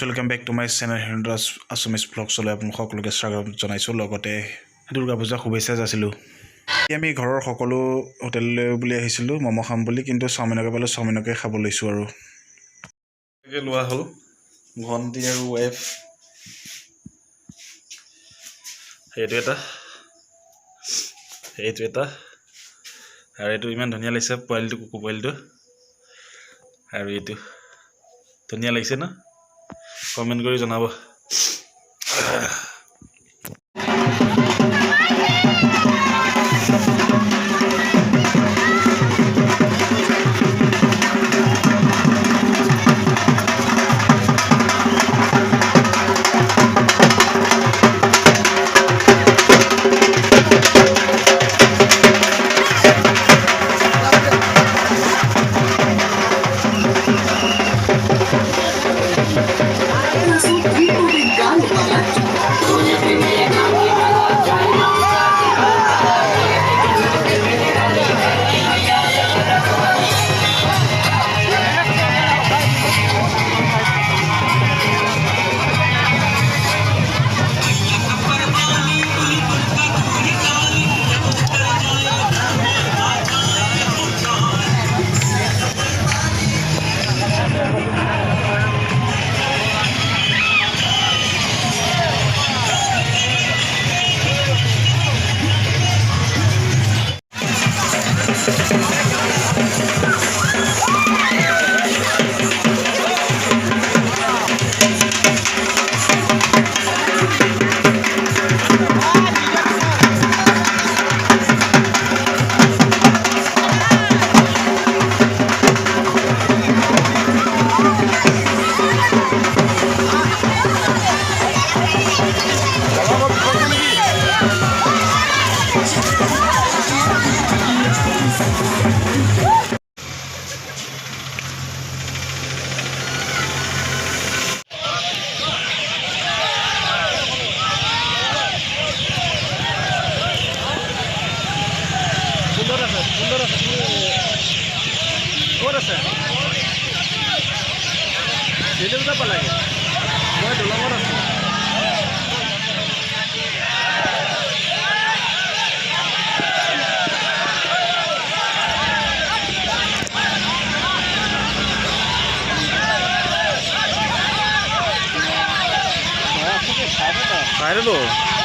welcome back to my channel Hendras Assamese vlogs লৈ আপোনাক সকলোকে স্বাগতম জনাইছো লগতে দুৰ্গা পূজা শুভেচ্ছা যাচিলো আমি ঘৰৰ সকলো হোটেললৈ বুলি আহিছিলো মমো খাম বুলি কিন্তু চাওমিনকে পালো চাওমিনকে খাব লৈছো আৰু একে লোৱা হল ভন্টি আৰু ৱাইফ এইটো এটা আৰু এইটো ইমান ধুনীয়া লাগিছে পোৱালিটো কুকু পোৱালিটো আৰু এইটো ধুনীয়া লাগিছে না কমেন্ট কৰি জনাব I don't know.